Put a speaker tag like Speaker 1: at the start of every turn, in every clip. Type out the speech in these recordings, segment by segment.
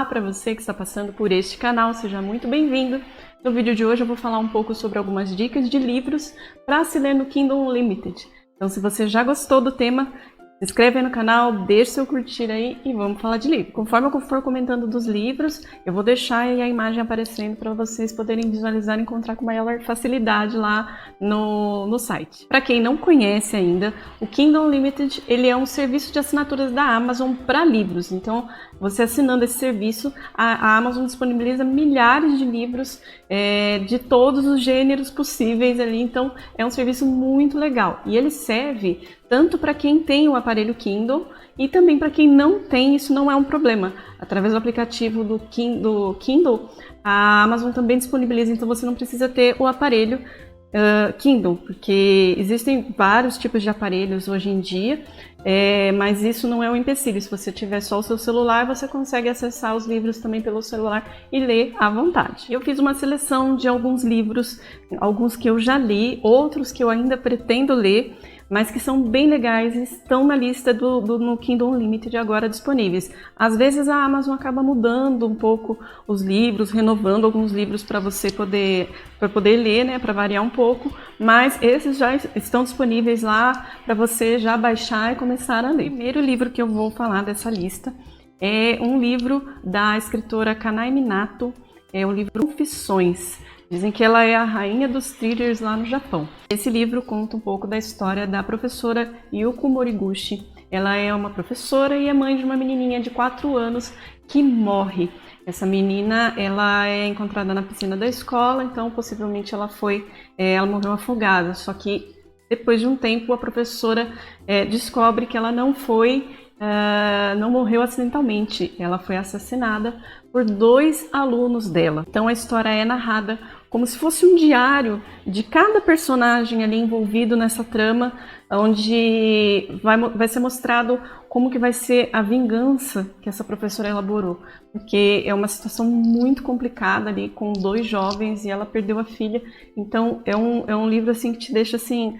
Speaker 1: Olá para você que está passando por este canal, seja muito bem-vindo. No vídeo de hoje eu vou falar um pouco sobre algumas dicas de livros para se ler no Kindle Unlimited. Então, se você já gostou do tema, se inscreve aí no canal, deixa seu curtir aí e vamos falar de livro. Conforme eu for comentando dos livros, eu vou deixar aí a imagem aparecendo para vocês poderem visualizar e encontrar com maior facilidade lá no site. Para quem não conhece ainda, o Kindle Unlimited ele é um serviço de assinaturas da Amazon para livros. Então, você assinando esse serviço, a Amazon disponibiliza milhares de livros de todos os gêneros possíveis ali. Então, é um serviço muito legal. E ele serve tanto para quem tem o aparelho Kindle e também para quem não tem, isso não é um problema. Através do aplicativo do Kindle, a Amazon também disponibiliza, então você não precisa ter o aparelho Kindle, porque existem vários tipos de aparelhos hoje em dia, mas isso não é um empecilho. Se você tiver só o seu celular, você consegue acessar os livros também pelo celular e ler à vontade. Eu fiz uma seleção de alguns livros, alguns que eu já li, outros que eu ainda pretendo ler, mas que são bem legais e estão na lista no Kindle Unlimited agora disponíveis. Às vezes a Amazon acaba mudando um pouco os livros, renovando alguns livros para você poder ler, né, para variar um pouco, mas esses já estão disponíveis lá para você já baixar e começar a ler. O primeiro livro que eu vou falar dessa lista é um livro da escritora Kanai Minato, é o livro Confissões. Dizem que ela é a rainha dos thrillers lá no Japão. Esse livro conta um pouco da história da professora Yuko Moriguchi. Ela é uma professora e é mãe de uma menininha de 4 anos que morre. Essa menina, ela é encontrada na piscina da escola, então possivelmente ela morreu afogada. Só que depois de um tempo a professora descobre que ela não morreu acidentalmente. Ela foi assassinada por 2 alunos dela. Então a história é narrada como se fosse um diário de cada personagem ali envolvido nessa trama, onde vai ser mostrado como que vai ser a vingança que essa professora elaborou. Porque é uma situação muito complicada ali, com 2 jovens e ela perdeu a filha. Então é um livro assim que te deixa assim,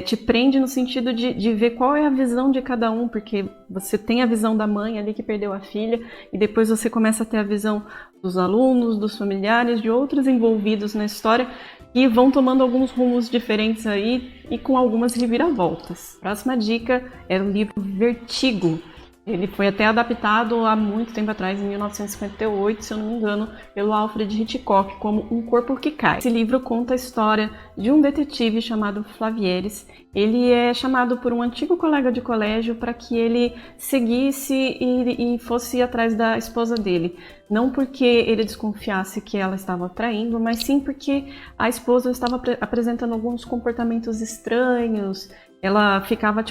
Speaker 1: te prende no sentido de ver qual é a visão de cada um, porque você tem a visão da mãe ali que perdeu a filha e depois você começa a ter a visão dos alunos, dos familiares, de outros envolvidos na história e vão tomando alguns rumos diferentes aí e com algumas reviravoltas. Próxima dica é o livro Vertigo. Ele foi até adaptado há muito tempo atrás, em 1958, se eu não me engano, pelo Alfred Hitchcock, como Um Corpo que Cai. Esse livro conta a história de um detetive chamado Flavieres. Ele é chamado por um antigo colega de colégio para que ele seguisse e fosse atrás da esposa dele. Não porque ele desconfiasse que ela estava traindo, mas sim porque a esposa estava apresentando alguns comportamentos estranhos. Ela ficava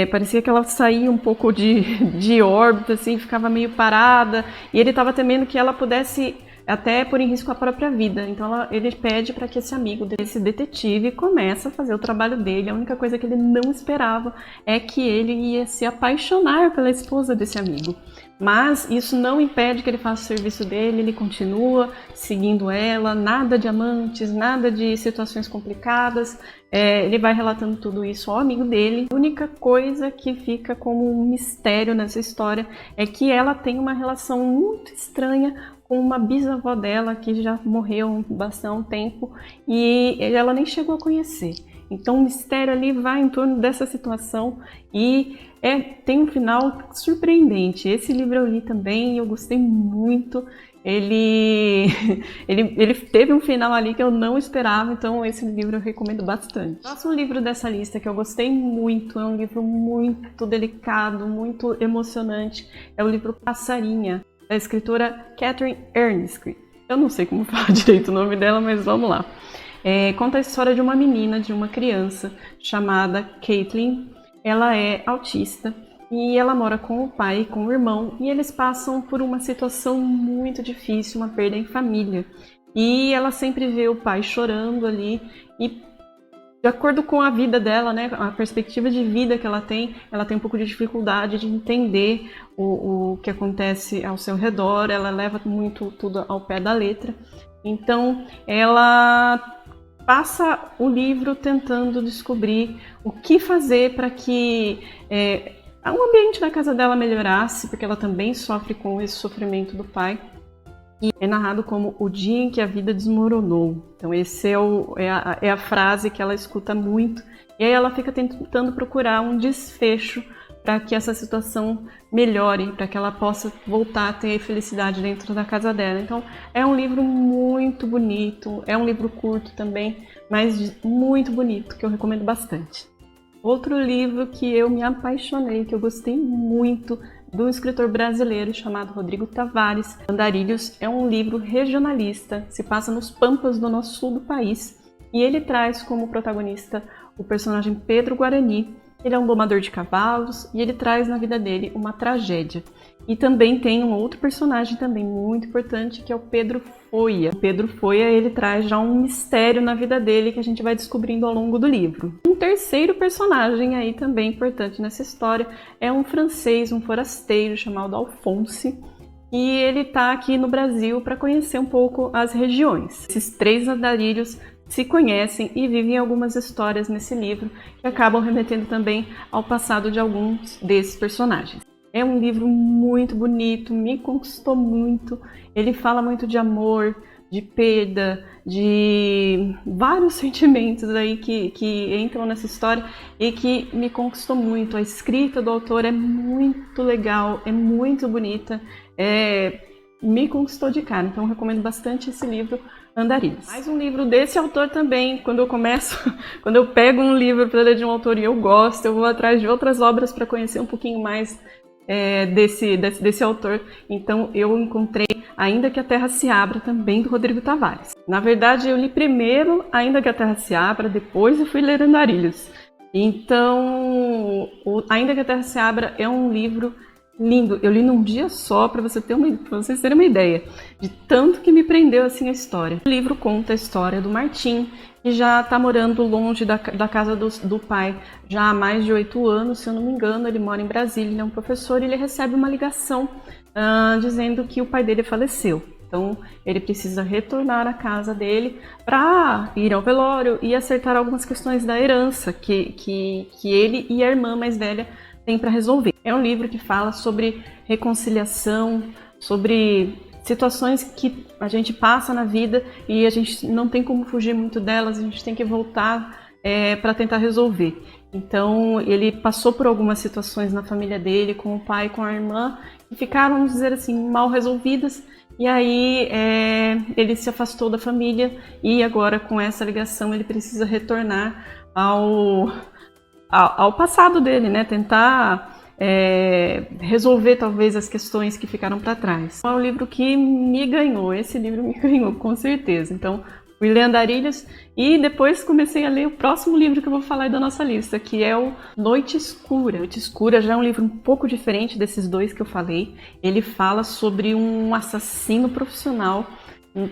Speaker 1: parecia que ela saía um pouco de órbita, assim, ficava meio parada, e ele estava temendo que ela pudesse até pôr em risco a própria vida. Então ele pede para que esse amigo desse detetive comece a fazer o trabalho dele. A única coisa que ele não esperava é que ele ia se apaixonar pela esposa desse amigo. Mas isso não impede que ele faça o serviço dele, ele continua seguindo ela, nada de amantes, nada de situações complicadas. Ele vai relatando tudo isso ao amigo dele. A única coisa que fica como um mistério nessa história é que ela tem uma relação muito estranha com uma bisavó dela que já morreu há um tempo e ela nem chegou a conhecer. Então o mistério ali vai em torno dessa situação e tem um final surpreendente. Esse livro eu li também e eu gostei muito. Ele teve um final ali que eu não esperava, então esse livro eu recomendo bastante. O próximo livro dessa lista que eu gostei muito, é um livro muito delicado, muito emocionante, é o livro Passarinha, da escritora Catherine Ernst. Eu não sei como falar direito o nome dela, mas vamos lá. Conta a história de uma menina, de uma criança chamada Caitlin. Ela é autista e ela mora com o pai e com o irmão e eles passam por uma situação muito difícil, uma perda em família. E ela sempre vê o pai chorando ali e, de acordo com a vida dela, né, a perspectiva de vida que ela tem um pouco de dificuldade de entender o que acontece ao seu redor. Ela leva muito tudo ao pé da letra. Então ela passa o livro tentando descobrir o que fazer para que o ambiente da casa dela melhorasse, porque ela também sofre com esse sofrimento do pai. E é narrado como o dia em que a vida desmoronou. Então esse é a frase que ela escuta muito. E aí ela fica tentando procurar um desfecho para que essa situação melhore, para que ela possa voltar a ter felicidade dentro da casa dela. Então é um livro muito bonito, é um livro curto também, mas muito bonito, que eu recomendo bastante. Outro livro que eu me apaixonei, que eu gostei muito, de um escritor brasileiro chamado Rodrigo Tavares. Andarilhos é um livro regionalista, se passa nos pampas do nosso sul do país, e ele traz como protagonista o personagem Pedro Guarani. Ele é um domador de cavalos e ele traz na vida dele uma tragédia. E também tem um outro personagem também muito importante, que é o Pedro Foia. O Pedro Foia, ele traz já um mistério na vida dele que a gente vai descobrindo ao longo do livro. Um terceiro personagem aí também importante nessa história é um francês, um forasteiro chamado Alphonse, e ele está aqui no Brasil para conhecer um pouco as regiões. Esses três andarilhos se conhecem e vivem algumas histórias nesse livro que acabam remetendo também ao passado de alguns desses personagens. É um livro muito bonito, me conquistou muito. Ele fala muito de amor, de perda, de vários sentimentos aí que entram nessa história e que me conquistou muito. A escrita do autor é muito legal, é muito bonita, me conquistou de cara. Então eu recomendo bastante esse livro, Andarilhos. Mais um livro desse autor também. Quando eu pego um livro para ler de um autor e eu gosto, eu vou atrás de outras obras para conhecer um pouquinho mais desse autor. Então eu encontrei Ainda que a Terra se Abra, também do Rodrigo Tavares. Na verdade, eu li primeiro Ainda que a Terra se Abra, depois eu fui ler Andarilhos. Então, Ainda que a Terra se Abra é um livro lindo. Eu li num dia só, para vocês terem uma ideia de tanto que me prendeu assim a história. O livro conta a história do Martim, que já está morando longe da casa do pai já há mais de 8 anos, se eu não me engano. Ele mora em Brasília, ele é um professor, e ele recebe uma ligação dizendo que o pai dele faleceu. Então ele precisa retornar à casa dele para ir ao velório e acertar algumas questões da herança que ele e a irmã mais velha têm para resolver. É um livro que fala sobre reconciliação, sobre situações que a gente passa na vida e a gente não tem como fugir muito delas, a gente tem que voltar para tentar resolver. Então ele passou por algumas situações na família dele, com o pai e com a irmã, que ficaram, vamos dizer assim, mal resolvidas, e aí ele se afastou da família e agora com essa ligação ele precisa retornar ao passado dele, né? Tentar resolver talvez as questões que ficaram para trás. É um livro que me ganhou, esse livro me ganhou, com certeza. Então, fui ler Andarilhos e depois comecei a ler o próximo livro que eu vou falar aí da nossa lista, que é o Noite Escura. Noite Escura já é um livro um pouco diferente desses dois que eu falei. Ele fala sobre um assassino profissional,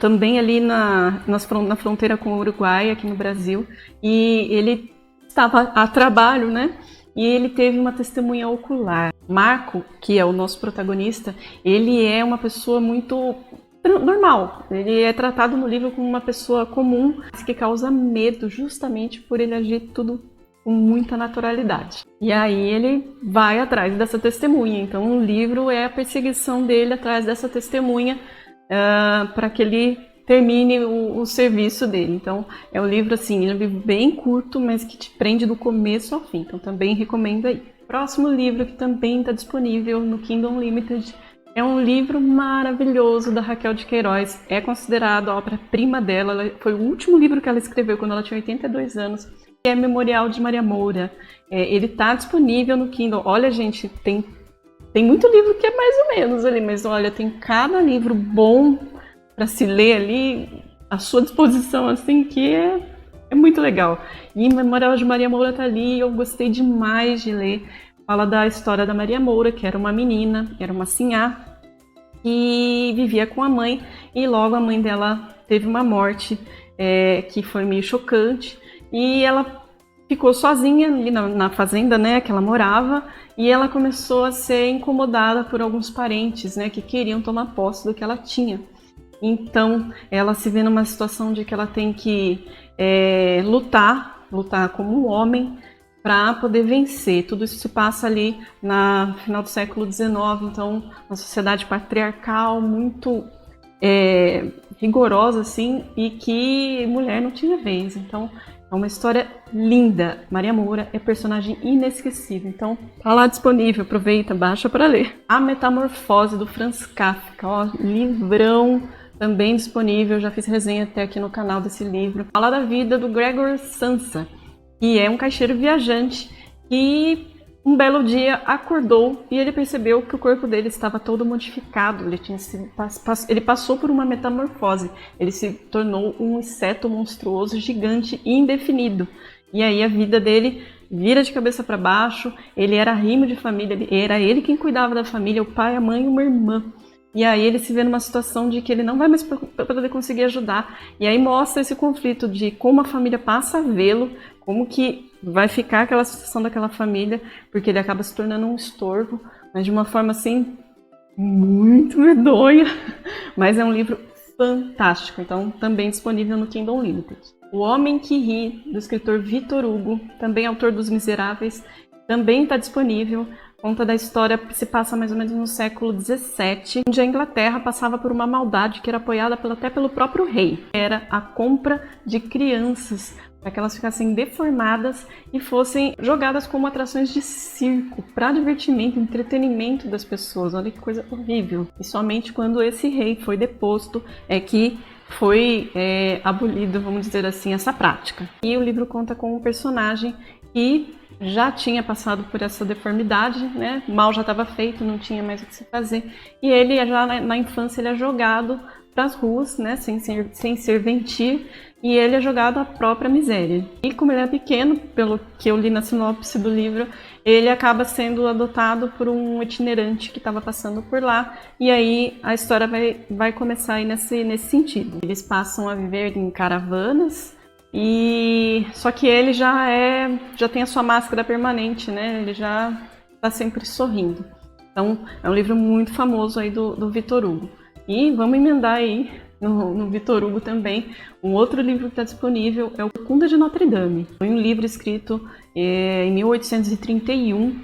Speaker 1: também ali na fronteira com o Uruguai, aqui no Brasil, e ele estava a trabalho, né? E ele teve uma testemunha ocular. Marco, que é o nosso protagonista, ele é uma pessoa muito normal. Ele é tratado no livro como uma pessoa comum, que causa medo justamente por ele agir tudo com muita naturalidade. E aí ele vai atrás dessa testemunha. Então o livro é a perseguição dele atrás dessa testemunha para que ele termine o serviço dele. Então é um livro assim, é um livro bem curto, mas que te prende do começo ao fim. Então também recomendo aí. Próximo livro que também está disponível no Kindle Unlimited é um livro maravilhoso da Raquel de Queiroz. É considerado a obra-prima dela. Foi o último livro que ela escreveu quando ela tinha 82 anos. É Memorial de Maria Moura. Ele está disponível no Kindle. Olha, gente, tem muito livro que é mais ou menos ali, mas olha, tem cada livro bom para se ler ali à sua disposição, assim, que é muito legal. E Memorial de Maria Moura tá ali, eu gostei demais de ler. Fala da história da Maria Moura, que era uma menina, era uma sinhá, que vivia com a mãe, e logo a mãe dela teve uma morte que foi meio chocante, e ela ficou sozinha ali na fazenda, né, que ela morava, e ela começou a ser incomodada por alguns parentes, né, que queriam tomar posse do que ela tinha. Então ela se vê numa situação de que ela tem que lutar como um homem para poder vencer. Tudo isso se passa ali no final do século XIX, então uma sociedade patriarcal muito rigorosa assim, e que mulher não tinha vez. Então é uma história linda. Maria Moura é personagem inesquecível. Então tá lá disponível, aproveita, baixa para ler. A Metamorfose, do Franz Kafka, ó, livrão, também disponível, já fiz resenha até aqui no canal desse livro. Fala da vida do Gregor Samsa, que é um caixeiro viajante que um belo dia acordou e ele percebeu que o corpo dele estava todo modificado. Ele passou por uma metamorfose. Ele se tornou um inseto monstruoso, gigante e indefinido. E aí a vida dele vira de cabeça para baixo. Ele era arrimo de família, era ele quem cuidava da família, o pai, a mãe e uma irmã. E aí ele se vê numa situação de que ele não vai mais poder conseguir ajudar. E aí mostra esse conflito de como a família passa a vê-lo, como que vai ficar aquela situação daquela família, porque ele acaba se tornando um estorvo, mas de uma forma assim muito medonha. Mas é um livro fantástico, então também disponível no Kindle Unlimited. O Homem que Ri, do escritor Victor Hugo, também autor dos Miseráveis, também está disponível. Conta da história que se passa mais ou menos no século XVII, onde a Inglaterra passava por uma maldade que era apoiada até pelo próprio rei. Era a compra de crianças, para que elas ficassem deformadas e fossem jogadas como atrações de circo, para divertimento, entretenimento das pessoas. Olha que coisa horrível. E somente quando esse rei foi deposto é que foi abolido, vamos dizer assim, essa prática. E o livro conta com um personagem que já tinha passado por essa deformidade, né? O mal já estava feito, não tinha mais o que se fazer. E ele, já na infância, ele é jogado para as ruas, né? Sem serventir, e ele é jogado à própria miséria. E como ele é pequeno, pelo que eu li na sinopse do livro, ele acaba sendo adotado por um itinerante que estava passando por lá, e aí a história vai começar aí nesse sentido. Eles passam a viver em caravanas, e só que ele já tem a sua máscara permanente, né? Ele já está sempre sorrindo. Então é um livro muito famoso aí do Victor Hugo. E vamos emendar aí no Victor Hugo também. Um outro livro que está disponível é o Corcunda de Notre Dame. Foi um livro escrito em 1831,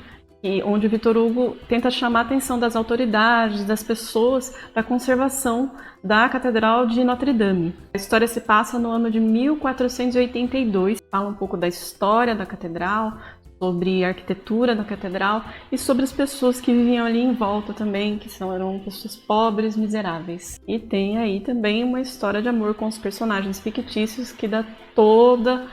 Speaker 1: onde o Victor Hugo tenta chamar a atenção das autoridades, das pessoas, para a conservação da Catedral de Notre Dame. A história se passa no ano de 1482, fala um pouco da história da catedral, sobre a arquitetura da catedral e sobre as pessoas que viviam ali em volta também, que eram pessoas pobres, miseráveis. E tem aí também uma história de amor com os personagens fictícios que dá toda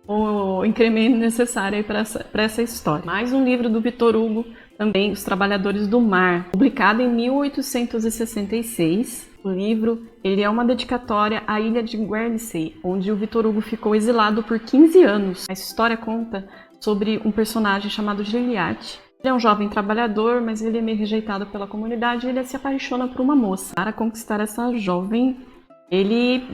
Speaker 1: o incremento necessário para essa história. Mais um livro do Victor Hugo, também Os Trabalhadores do Mar, publicado em 1866. O livro ele é uma dedicatória à ilha de Guernsey, onde o Victor Hugo ficou exilado por 15 anos. A história conta sobre um personagem chamado Gilliatt. Ele é um jovem trabalhador, mas ele é meio rejeitado pela comunidade e ele se apaixona por uma moça. Para conquistar essa jovem, ele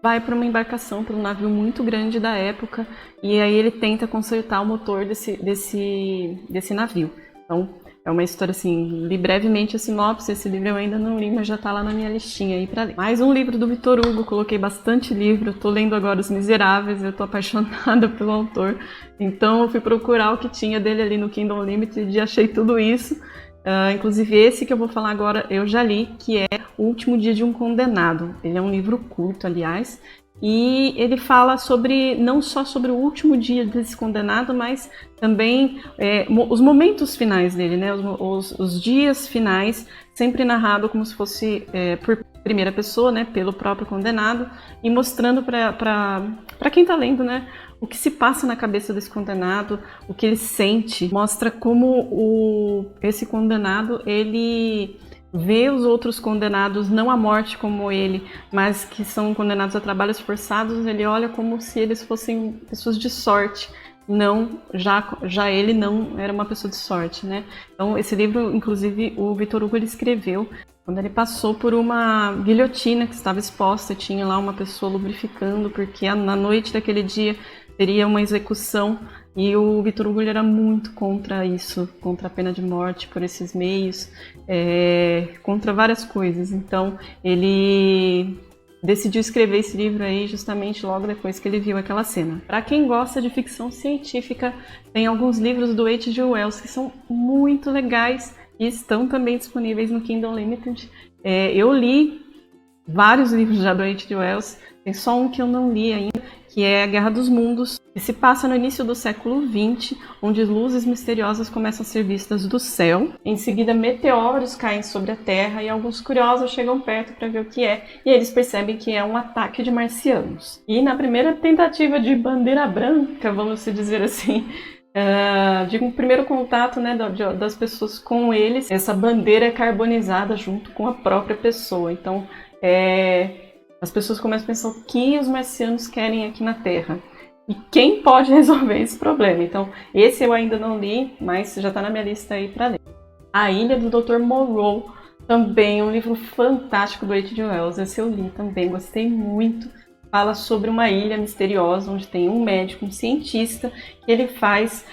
Speaker 1: vai para uma embarcação, para um navio muito grande da época, e aí ele tenta consertar o motor desse navio. Então, é uma história assim, li brevemente a sinopse, esse livro eu ainda não li, mas já está lá na minha listinha aí para ler. Mais um livro do Victor Hugo, coloquei bastante livro, estou lendo agora Os Miseráveis, eu estou apaixonada pelo autor, então eu fui procurar o que tinha dele ali no Kindle Unlimited e achei tudo isso. Inclusive esse que eu vou falar agora eu já li, que é O Último Dia de um Condenado. Ele é um livro curto, aliás, e ele fala não só sobre o último dia desse condenado, mas também os momentos finais dele, né? Os dias finais, sempre narrado como se fosse por primeira pessoa, né? Pelo próprio condenado, e mostrando para quem está lendo, né? O que se passa na cabeça desse condenado, o que ele sente. Mostra como esse condenado, ele vê os outros condenados, não à morte como ele, mas que são condenados a trabalhos forçados, ele olha como se eles fossem pessoas de sorte. Não, já ele não era uma pessoa de sorte, né? Então esse livro, inclusive, o Victor Hugo ele escreveu quando ele passou por uma guilhotina que estava exposta, tinha lá uma pessoa lubrificando, porque na noite daquele dia teria uma execução, e o Victor Hugo ele era muito contra isso, contra a pena de morte por esses meios, contra várias coisas. Então ele decidiu escrever esse livro aí justamente logo depois que ele viu aquela cena. Para quem gosta de ficção científica, tem alguns livros do H.G. Wells que são muito legais e estão também disponíveis no Kindle Unlimited. Eu li vários livros já do H.G. Wells, tem só um que eu não li ainda, que é A Guerra dos Mundos, que se passa no início do século XX, onde luzes misteriosas começam a ser vistas do céu. Em seguida, meteoros caem sobre a Terra e alguns curiosos chegam perto para ver o que é, e eles percebem que é um ataque de marcianos. E na primeira tentativa de bandeira branca, vamos dizer assim, de um primeiro contato, né, das pessoas com eles, essa bandeira é carbonizada junto com a própria pessoa. Então, as pessoas começam a pensar o que os marcianos querem aqui na Terra. E quem pode resolver esse problema? Então, esse eu ainda não li, mas já está na minha lista aí para ler. A Ilha do Dr. Moreau, também um livro fantástico do H.G. Wells. Esse eu li também, gostei muito. Fala sobre uma ilha misteriosa, onde tem um médico, um cientista, que ele faz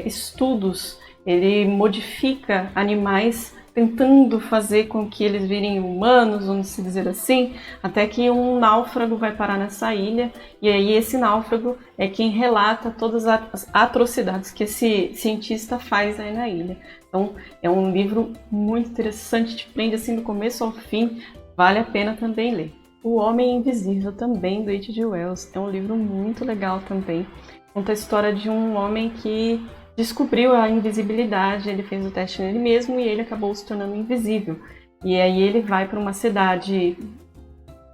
Speaker 1: estudos, ele modifica animais tentando fazer com que eles virem humanos, vamos se dizer assim, até que um náufrago vai parar nessa ilha, e aí esse náufrago é quem relata todas as atrocidades que esse cientista faz aí na ilha. Então, é um livro muito interessante, te prende assim do começo ao fim, vale a pena também ler. O Homem Invisível, também do H.G. Wells, é um livro muito legal também. Conta a história de um homem que descobriu a invisibilidade, ele fez o teste nele mesmo e ele acabou se tornando invisível. E aí ele vai para uma cidade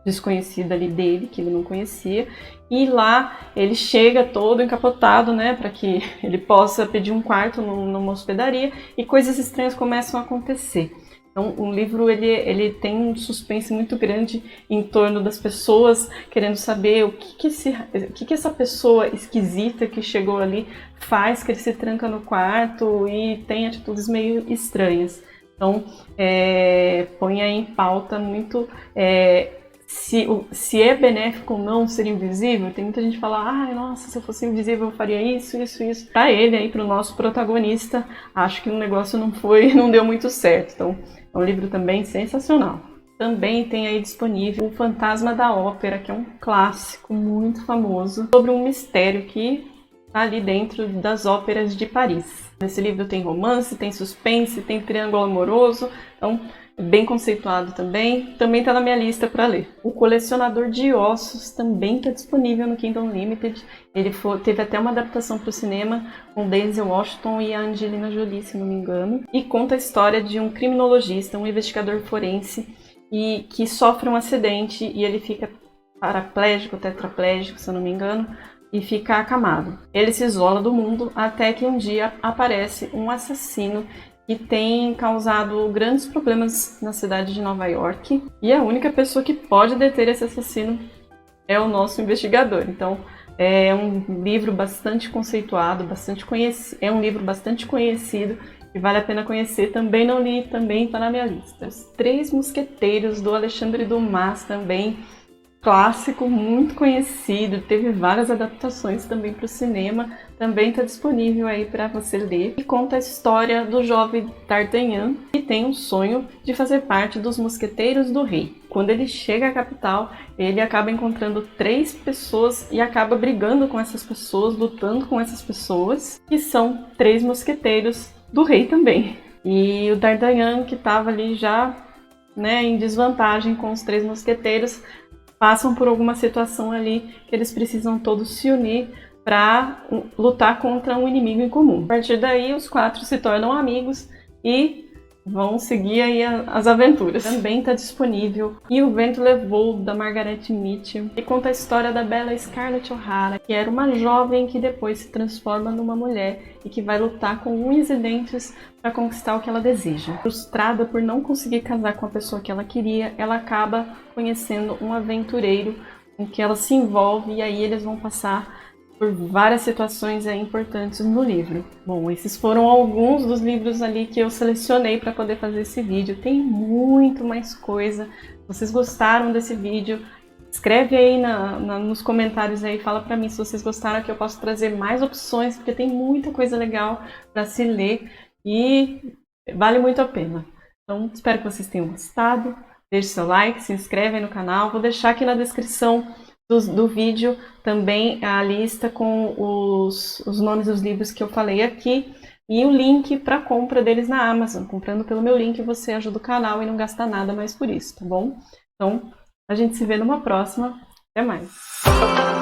Speaker 1: desconhecida ali dele, que ele não conhecia, e lá ele chega todo encapotado, né, para que ele possa pedir um quarto numa hospedaria, e coisas estranhas começam a acontecer. Então, o livro ele tem um suspense muito grande em torno das pessoas querendo saber o que essa pessoa esquisita que chegou ali faz, que ele se tranca no quarto e tem atitudes meio estranhas. Então, põe aí em pauta muito se é benéfico ou não ser invisível. Tem muita gente que fala, nossa, se eu fosse invisível eu faria isso, isso, isso. Para ele, aí, para o nosso protagonista, acho que o negócio não deu muito certo. Então, é um livro também sensacional. Também tem aí disponível O Fantasma da Ópera, que é um clássico muito famoso, sobre um mistério que está ali dentro das óperas de Paris. Nesse livro tem romance, tem suspense, tem triângulo amoroso, então bem conceituado também. Também está na minha lista para ler. O Colecionador de Ossos também está disponível no Kindle Unlimited. Ele teve até uma adaptação para o cinema com Denzel Washington e a Angelina Jolie, se não me engano. E conta a história de um criminologista, um investigador forense, e que sofre um acidente e ele fica paraplégico, tetraplégico, se eu não me engano, e fica acamado. Ele se isola do mundo até que um dia aparece um assassino que tem causado grandes problemas na cidade de Nova York. E a única pessoa que pode deter esse assassino é o nosso investigador. Então, é um livro bastante conceituado, é um livro bastante conhecido e vale a pena conhecer. Também não li, também está na minha lista. Os Três Mosqueteiros, do Alexandre Dumas, também clássico, muito conhecido, teve várias adaptações também para o cinema, também está disponível aí para você ler. E conta a história do jovem D'Artagnan, que tem um sonho de fazer parte dos Mosqueteiros do Rei. Quando ele chega à capital, ele acaba encontrando 3 pessoas e acaba brigando com essas pessoas, lutando com essas pessoas, que são 3 mosqueteiros do rei também. E o D'Artagnan, que estava ali já, né, em desvantagem com os 3 mosqueteiros, passam por alguma situação ali que eles precisam todos se unir para lutar contra um inimigo em comum. A partir daí, os 4 se tornam amigos e vão seguir aí as aventuras. Também está disponível E o Vento Levou, da Margaret Mitchell, que conta a história da bela Scarlett O'Hara, que era uma jovem que depois se transforma numa mulher e que vai lutar com unhas e dentes para conquistar o que ela deseja. Frustrada por não conseguir casar com a pessoa que ela queria, ela acaba conhecendo um aventureiro com que ela se envolve, e aí eles vão passar por várias situações importantes no livro. Bom, esses foram alguns dos livros ali que eu selecionei para poder fazer esse vídeo. Tem muito mais coisa. Se vocês gostaram desse vídeo, escreve aí nos comentários aí, fala para mim se vocês gostaram, que eu posso trazer mais opções, porque tem muita coisa legal para se ler e vale muito a pena. Então, espero que vocês tenham gostado. deixe seu like, se inscreve aí no canal. Vou deixar aqui na descrição do vídeo também a lista com os nomes dos livros que eu falei aqui e o link para compra deles na Amazon. Comprando pelo meu link você ajuda o canal e não gasta nada mais por isso, tá bom? Então, a gente se vê numa próxima. Até mais!